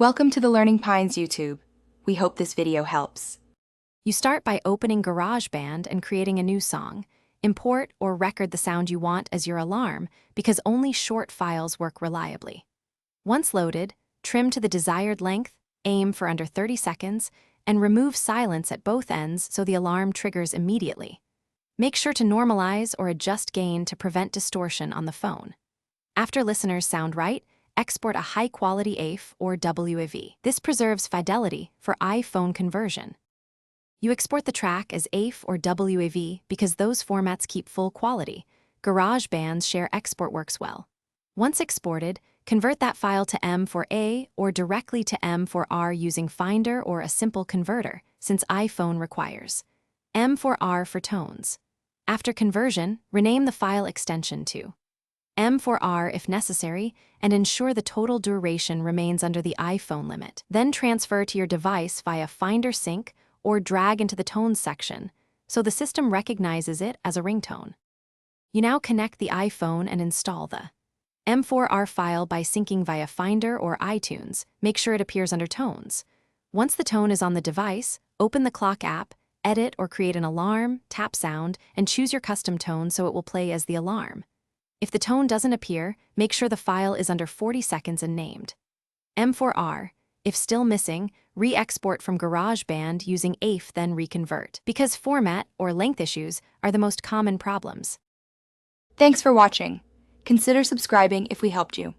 Welcome to the Learning Pines YouTube. We hope this video helps. You start by opening Garageband and creating a new song. Import or record the sound you want as your alarm because only short files work reliably. Once loaded, trim to the desired length, aim for under 30 seconds, and remove silence at both ends so the alarm triggers immediately. Make sure to normalize or adjust gain to prevent distortion on the phone. After listeners sound right, export a high-quality AIF or WAV. This preserves fidelity for iPhone conversion. You export the track as AIF or WAV because those formats keep full quality. GarageBand's share export works well. Once exported, convert that file to M4A or directly to M4R using Finder or a simple converter, since iPhone requires M4R for tones. After conversion, rename the file extension to M4R if necessary, and ensure the total duration remains under the iPhone limit. Then transfer to your device via Finder Sync or drag into the tones section, so the system recognizes it as a ringtone. You now connect the iPhone and install the M4R file by syncing via Finder or iTunes. Make sure it appears under tones. Once the tone is on the device, open the clock app, edit or create an alarm, tap sound, and choose your custom tone so it will play as the alarm. If the tone doesn't appear, make sure the file is under 40 seconds and named M4R. If still missing, re-export from GarageBand using AIF, then reconvert, because format or length issues are the most common problems. Thanks for watching. Consider subscribing if we helped you.